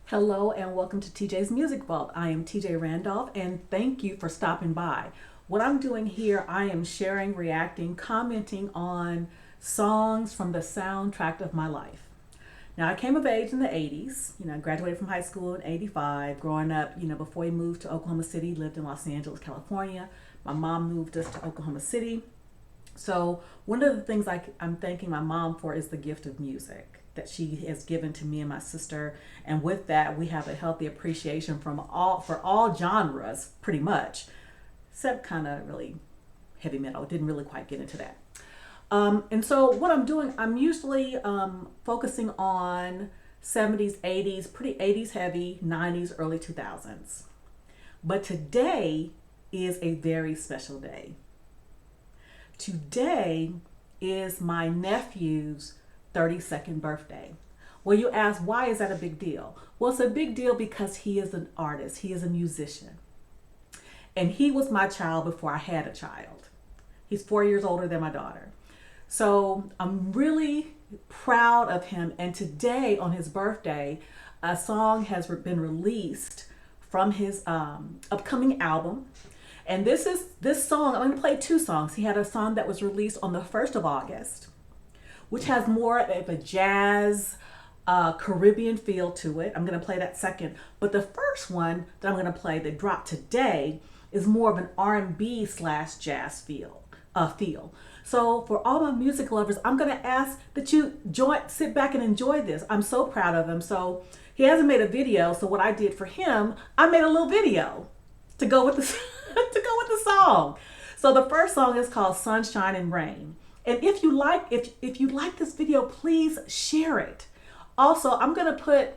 Hello and welcome to TJ's Music Vault. I am TJ Randolph and thank you for stopping by. What I'm doing here, I am sharing, reacting, commenting on songs from the soundtrack of my life. Now, I came of age in the 80s. I graduated from high school in 85. Growing up, before we moved to Oklahoma City, lived in Los Angeles, California. My mom moved us to Oklahoma City. So one of the things I'm thanking my mom for is the gift of music that she has given to me and my sister. And with that, we have a healthy appreciation for all genres, pretty much, except kind of really heavy metal. Didn't really quite get into that. And so what I'm doing, I'm usually focusing on 70s, 80s, pretty 80s heavy, 90s, early 2000s. But today is a very special day. Today is my nephew's 32nd birthday. Well, you ask, why is that a big deal? Well, it's a big deal because he is an artist. He is a musician. And he was my child before I had a child. He's 4 years older than my daughter. So I'm really proud of him. And today, on his birthday, a song has been released from his upcoming album. And this song, I'm going to play two songs. He had a song that was released on the 1st of August, which has more of a jazz, Caribbean feel to it. I'm going to play that second. But the first one that I'm going to play that dropped today is more of an R&B / jazz feel. So for all my music lovers, I'm going to ask that you sit back and enjoy this. I'm so proud of him. So he hasn't made a video. So what I did for him, I made a little video to go with the to go with the song. So the first song is called Sunshine and Rain. And if you like this video, please share it. Also, I'm gonna put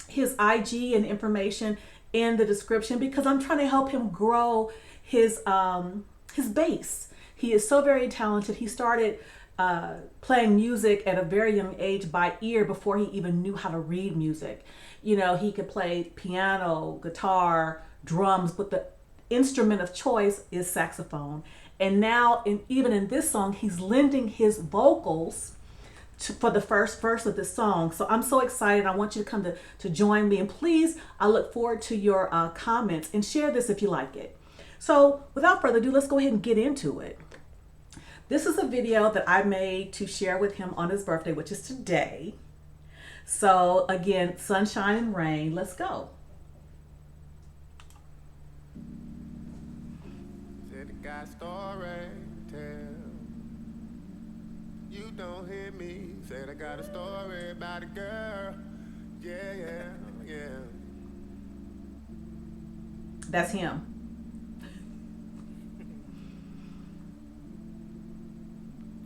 his IG and information in the description because I'm trying to help him grow his bass. He is so very talented. He started playing music at a very young age by ear before he even knew how to read music. He could play piano, guitar, drums, but the instrument of choice is saxophone. And now, even in this song, he's lending his vocals for the first verse of this song. So I'm so excited. I want you to come to join me. And please, I look forward to your comments and share this if you like it. So without further ado, let's go ahead and get into it. This is a video that I made to share with him on his birthday, which is today. So again, Sunshine and Rain. Let's go. Got a story to tell. You don't hear me. Said I got a story about a girl. Yeah. That's him.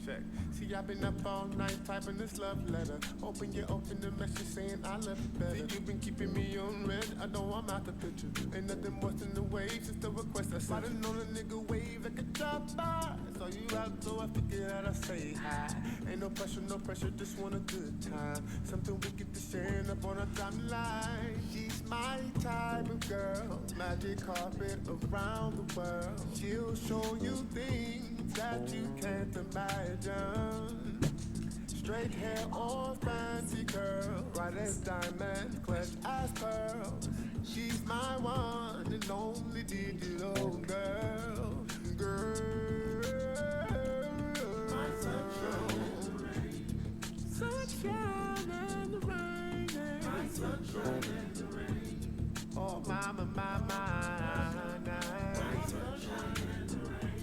Check. See, I've been up all night typing this love letter. Open the message saying I love you better. See, you've been keeping me on red. I know I'm out the picture. Ain't nothing worse than the waves. It's the request I sent. I done on a nigga wave like a drop by. Saw you out, so I figured out I say hi. Ain't no pressure, just want a good time. Something wicked to share up on a timeline. She's my type of girl. Magic carpet around the world. She'll show you things that you can't imagine. Straight hair or fancy curl, right as diamonds, clutch as pearls. She's my one and only digital girl. My sunshine and the rain. Sunshine and the rain. My sunshine and the rain. Oh, my. My sunshine and the rain.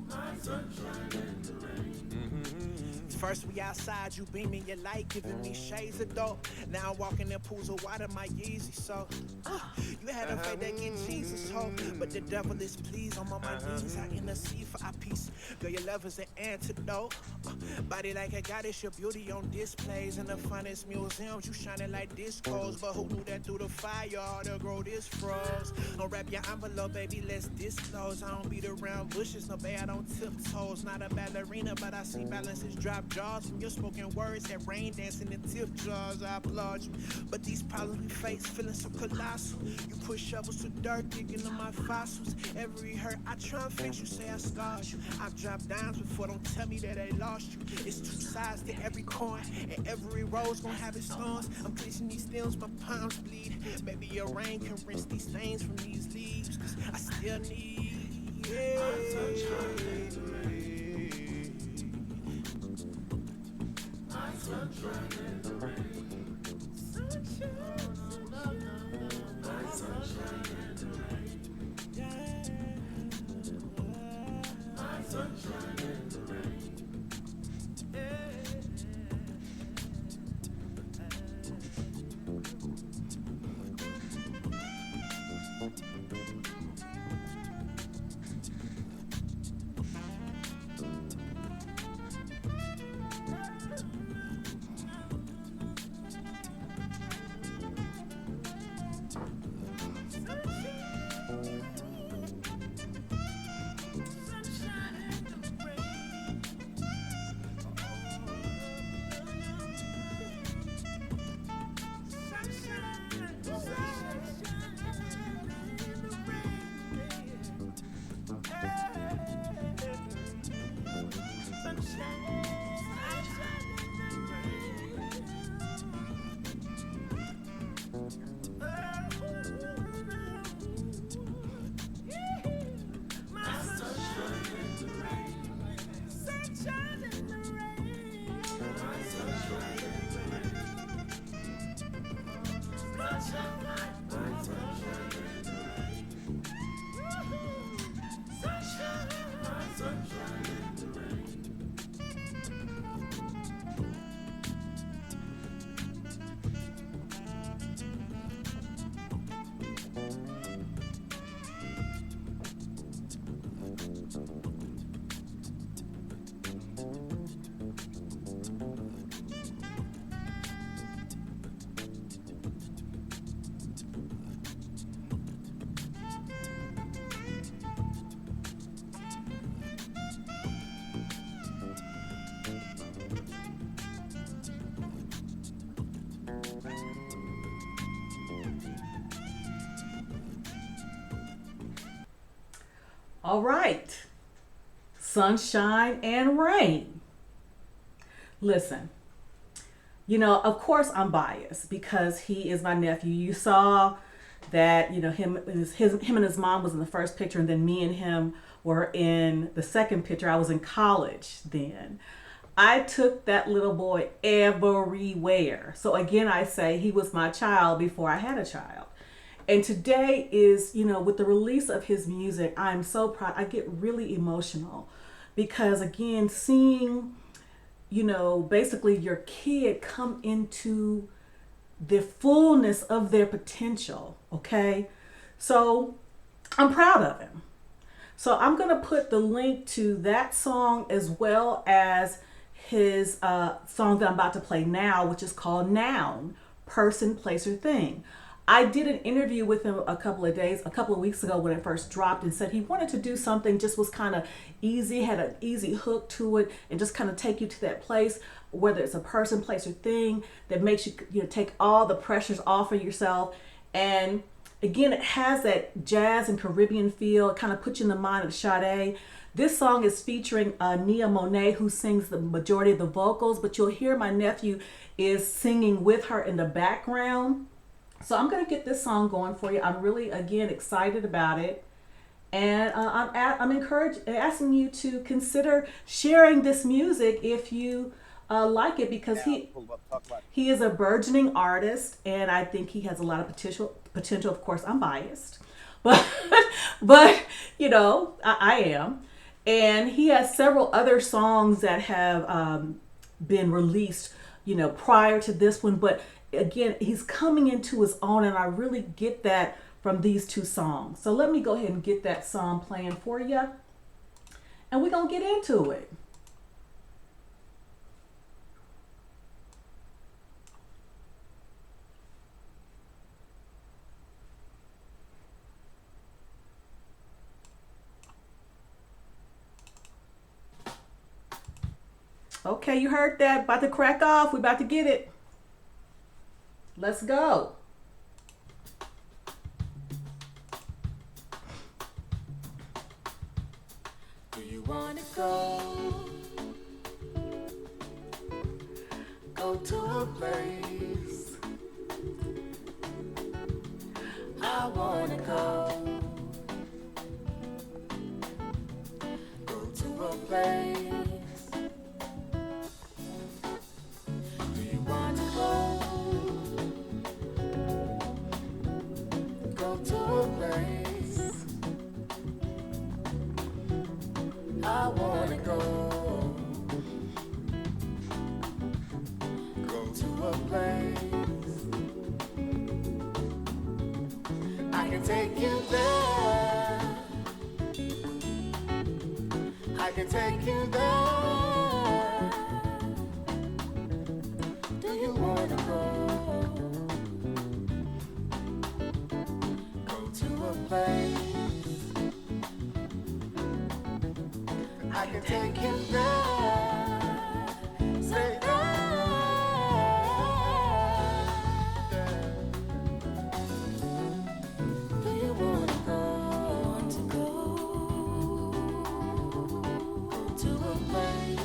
My sunshine and the rain. First we outside, you beaming your light, giving me shades of dope. Now I'm walking in pools of water, my Yeezy, so you had a faith that get Jesus hope, but the devil is pleased. I'm on my knees, I intercede for our peace. Girl, your love is an antidote. Body like a goddess, your beauty on displays in the finest museums. You shining like discos, but who knew that through the fire all the grow this froze? Don't wrap your envelope, baby, let's disclose. I don't beat around bushes, no babe, I don't tiptoes. Not a ballerina, but I see balances drop jaws from your spoken words that rain dancing in tip jars. I applaud you, but these problems we face feeling so colossal. You push shovels to dirt, digging on my fossils. Every hurt I try and fix, you say I scarred you. I've dropped dimes before, don't tell me that I lost you. It's two sides to every coin, and every road's gonna have its thorns. I'm clenching these stems, my palms bleed. Maybe your rain can rinse these stains from these leaves, cause I still need sunshine in the rain. My sunshine in the rain. Sunshine, my sunshine in the rain. Yeah. My sunshine in the rain. Yeah. All right, sunshine and rain. Listen, you know, of course I'm biased because he is my nephew. You saw that, you know, him and his mom was in the first picture, and then me and him were in the second picture. I was in college then. I took that little boy everywhere. So again, I say he was my child before I had a child. And today is, you know, with the release of his music, I'm so proud. I get really emotional because, again, seeing, you know, basically your kid come into the fullness of their potential, okay? So I'm proud of him. So I'm going to put the link to that song as well as his song that I'm about to play now, which is called Noun, Person, Place, or Thing. I did an interview with him a couple of weeks ago when it first dropped, and said he wanted to do something just was kind of easy, had an easy hook to it, and just kind of take you to that place, whether it's a person, place, or thing that makes you, you know, take all the pressures off of yourself. And again, it has that jazz and Caribbean feel. It kind of puts you in the mind of Sade. This song is featuring Nia Monet, who sings the majority of the vocals, but you'll hear my nephew is singing with her in the background. So I'm going to get this song going for you. I'm really, again, excited about it. And I'm asking you to consider sharing this music if you like it, because he is a burgeoning artist, and I think he has a lot of potential. Of course, I'm biased, but you know, I am. And he has several other songs that have been released, you know, prior to this one. But again, he's coming into his own, and I really get that from these two songs. So let me go ahead and get that song playing for you, and we're going to get into it. Okay, you heard that. About to crack off. We about to get it. Let's go. Do you wanna go? Go to a place. I wanna go. Go to a place. Do you wanna go? Go to a place. I wanna go. Go to a place. I can take you there. I can take you there. Do you wanna go? Go to a place. I can take you there. Say there. Do you wanna go? Want to go to a place?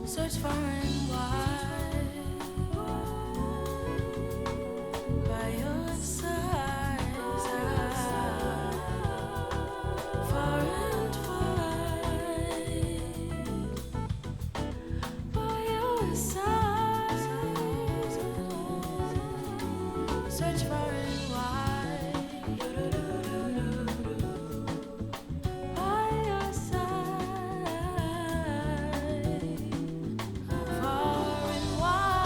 Search far and wide by your side. Far and wide by your side. Search far and wide by your side. Far and wide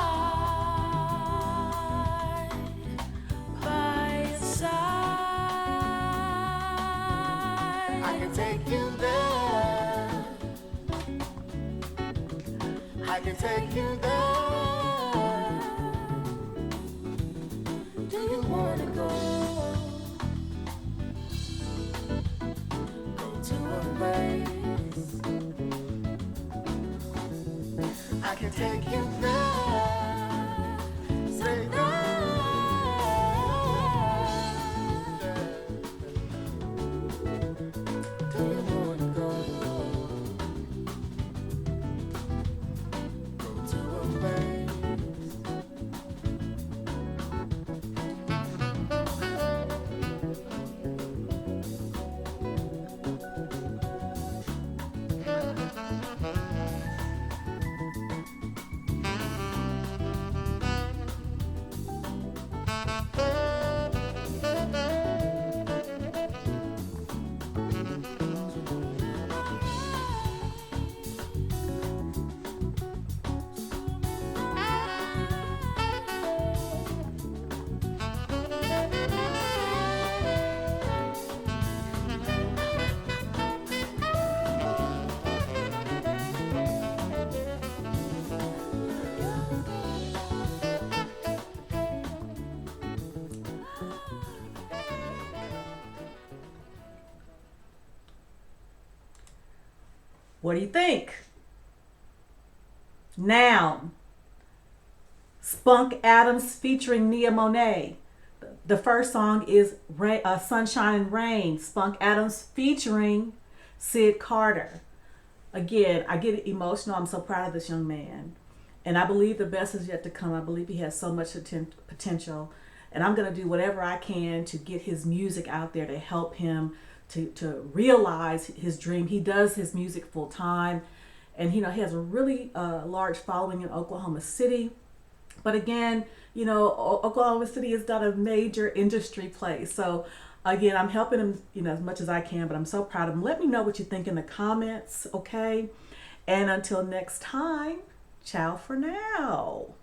by your side. I can take you there. I can take you there. Do you wanna go? Go to a place. I can take you there. Say there. Do you wanna go? Go to a place. What do you think? Noun. Spunk Adams featuring Nia Monet. The first song is Sunshine and Rain. Spunk Adams featuring Sid Carter. Again, I get emotional. I'm so proud of this young man. And I believe the best is yet to come. I believe he has so much potential. And I'm going to do whatever I can to get his music out there to help him to realize his dream. He does his music full time. And, he has a really large following in Oklahoma City. But again, Oklahoma City is not a major industry place. So again, I'm helping him, as much as I can, but I'm so proud of him. Let me know what you think in the comments, okay? And until next time, ciao for now.